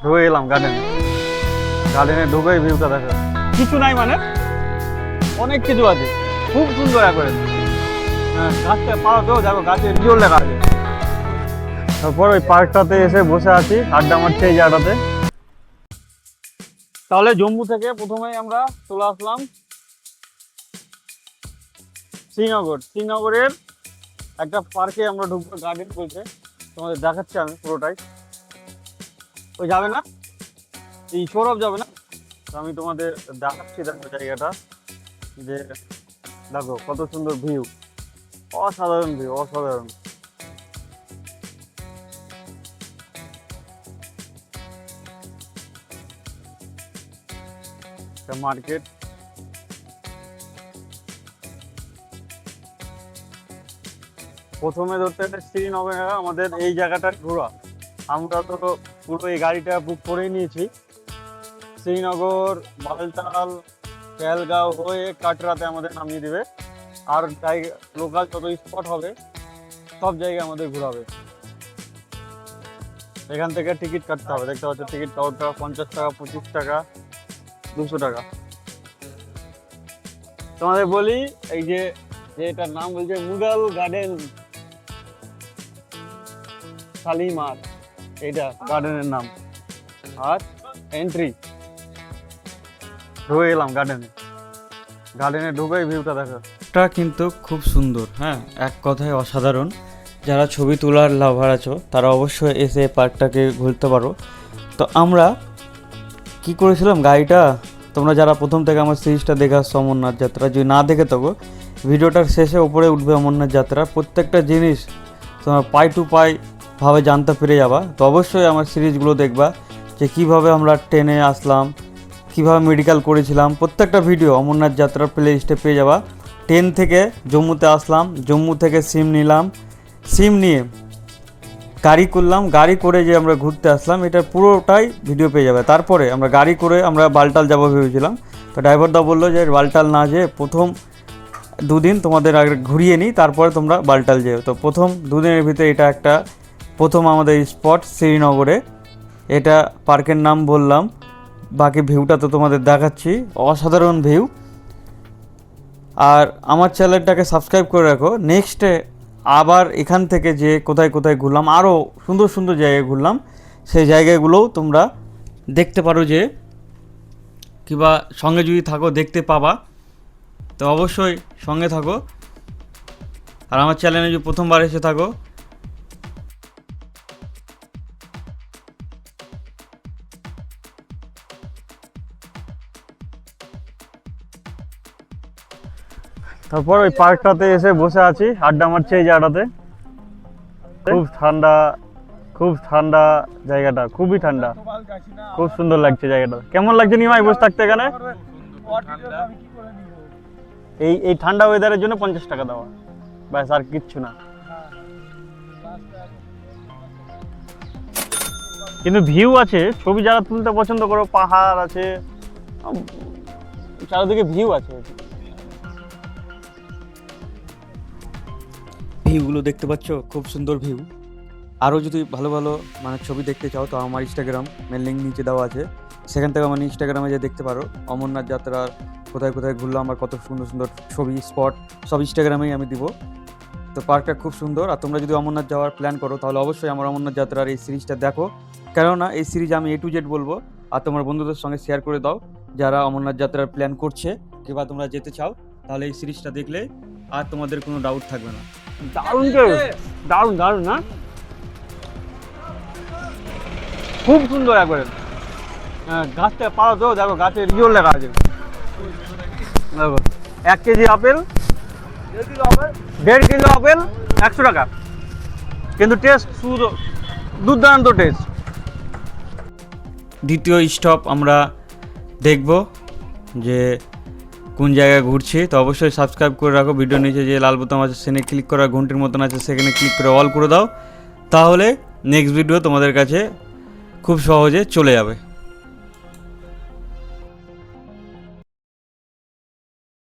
ঢুকে গেলাম গার্ডেনে ঢুকেই ভিউটা দেখো, কিছু নাই মানে অনেক কিছু আছে, খুব সুন্দর করে। হ্যাঁ, গাছটা পাড়াতেও দেখো গাছের জোর লেখা আছে। তারপর ওই পার্কটাতে এসে বসে আছি, আড্ডা মারছি এই জায়গাটাতে। তাহলে জম্মু থেকে প্রথমেই আমরা চলে আসলাম শ্রীনগরের একটা পার্কে আমরা ঢুকবো, গার্ডেন বলছে, তোমাদের দেখাচ্ছি আমি পুরোটাই। ওই যাবে না, এই সৌরভ যাবে না, তো আমি তোমাদের দেখাচ্ছি। দেখো জায়গাটা, যে দেখো কত সুন্দর ভিউ, অসাধারণ ভিউ, অসাধারণ। মার্কেট, প্রথমে ধরতে গেলে শ্রীনগরে আমাদের এই জায়গাটা ঘোরা। আমরা তো পুরো এই গাড়িটা বুক করেই নিয়েছি, শ্রীনগর, বালতাল, পেহেলগাঁও হয়ে কাটরাতে আমাদের নামিয়ে দেবে। আর জায়গা লোকাল যত স্পট হবে সব জায়গায় আমাদের ঘোরাবে। এখান থেকে টিকিট কাটতে হবে, দেখতে পাচ্ছ টিকিট কাউন্টার 50 টাকা, 25 টাকা, 200 টাকা। তোমাদের বলি, এই যে এটার নাম বলছে মুঘল গার্ডেন শালিমার, এইটা গার্ডেনের নাম। আর এন্ট্রি, ঢুকে গেলাম গার্ডেনে ঢুকেই ভিউটা দেখো। এটা কিন্তু খুব সুন্দর, হ্যাঁ, এক কথায় অসাধারণ। যারা ছবি তোলার লাভার আছো তারা অবশ্যই এসে পার্কটাকে ঘুরতে পারো। তো আমরা কি করেছিলাম, গাড়িটা তোমরা যারা প্রথম থেকে আমার সিরিজটা দেখে আসছো অমরনাথ যাত্রা, যদি না দেখে থাকো ভিডিওটার শেষে উপরে উঠবে অমরনাথ যাত্রা, প্রত্যেকটা জিনিস তোমরা পাই টু পাই ভাবে জানতে পেরে যাবা। তো অবশ্যই আমার সিরিজগুলো দেখবা, যে কিভাবে আমরা ট্রেনে আসলাম, কিভাবে মেডিকেল করেছিলাম, প্রত্যেকটা ভিডিও অমরনাথ যাত্রার প্লে লিস্টে পেয়ে যাবা। ট্রেন থেকে জম্মুতে আসলাম, জম্মু থেকে সিম নিলাম, সিম নিয়ে গাড়ি করলাম, গাড়ি করে যে আমরা ঘুরতে আসলাম, এটার পুরোটাই ভিডিও পেয়ে যাবে। তারপরে আমরা গাড়ি করে আমরা বালটাল যাবো ভেবেছিলাম, তো ড্রাইভারদা বললো যে বালটাল না যেয়ে প্রথম দুদিন তোমাদের আগে ঘুরিয়ে নিই, তারপরে তোমরা বালটাল যেও। তো প্রথম দুদিনের ভিতরে এটা একটা প্রথম আমাদের স্পট শ্রীনগরে, এটা পার্কের নাম বললাম, বাকি ভিউটা তো তোমাদের দেখাচ্ছি, অসাধারণ ভিউ। আর আমার চ্যানেলটাকে সাবস্ক্রাইব করে রাখো। নেক্সটে আবার এখান থেকে যে কোথায় কোথায় ঘুরলাম, আরও সুন্দর সুন্দর জায়গায় ঘুরলাম, সেই জায়গাগুলোও তোমরা দেখতে পারো, যে কিংবা সঙ্গে যদি থাকো দেখতে পাবা। তো অবশ্যই সঙ্গে থাকো, আর আমার চ্যানেলে যদি প্রথমবার এসে থাকো তারপর ওই পার্কটাতে এসে বসে আছি, আড্ডা মারছি এই জায়গাটাতে। খুব ঠান্ডা জায়গাটা, খুবই ঠান্ডা, খুব সুন্দর লাগছে জায়গাটা। কেমন লাগছে নিমাই বসে থাকতে এখানে? এই ঠান্ডা ওয়েদারের জন্য 50 টাকা দেওয়া, ব্যাস, আর কিচ্ছু না। কিন্তু ভিউ আছে, ছবি যারা তুলতে পছন্দ করো, পাহাড় আছে, চারিদিকে ভিউ আছে। ভিউগুলো দেখতে পাচ্ছ, খুব সুন্দর ভিউ। আরও যদি ভালো ভালো মানে ছবি দেখতে চাও তো আমার ইনস্টাগ্রাম মেল লিঙ্ক নিচে দেওয়া আছে, সেখান থেকে আমার ইনস্টাগ্রামে যে দেখতে পারো অমরনাথ যাত্রার কোথায় কোথায় ঘুরলাম আর কত সুন্দর সুন্দর ছবি স্পট সব ইনস্টাগ্রামেই আমি দিব। তো পার্কটা খুব সুন্দর। আর তোমরা যদি অমরনাথ যাওয়ার প্ল্যান করো তাহলে অবশ্যই আমার অমরনাথ যাত্রার এই সিরিজটা দেখো, কেননা এই সিরিজ আমি A to Z বলবো, আর তোমার বন্ধুদের সঙ্গে শেয়ার করে দাও যারা অমরনাথ যাত্রার প্ল্যান করছে কিংবা তোমরা যেতে চাও, তাহলে এই সিরিজটা দেখলে আর তোমাদের কোনো ডাউট থাকবে না। দারুণ দারুণ দারুণ না, খুব সুন্দর একবারে। গাছটা পাড়াতেও দেখো গাছের জোর লেখা আছে। দেখো 1 কেজি আপেল, 1.5 কিলো আপেল 100 টাকা, কিন্তু টেস্ট শুধু দুর্দান্ত টেস্ট। দ্বিতীয় স্টপ আমরা দেখব যে কোন জায়গায় ঘুরছি। তো অবশ্যই সাবস্ক্রাইব করে রাখো, ভিডিওর নিচে যে লাল বোতাম আছে সেখানে ক্লিক করা, ঘন্টির মতন আছে সেখানে ক্লিক করে অল করে দাও, তাহলে নেক্সট ভিডিও তোমাদের কাছে খুব সহজে চলে যাবে।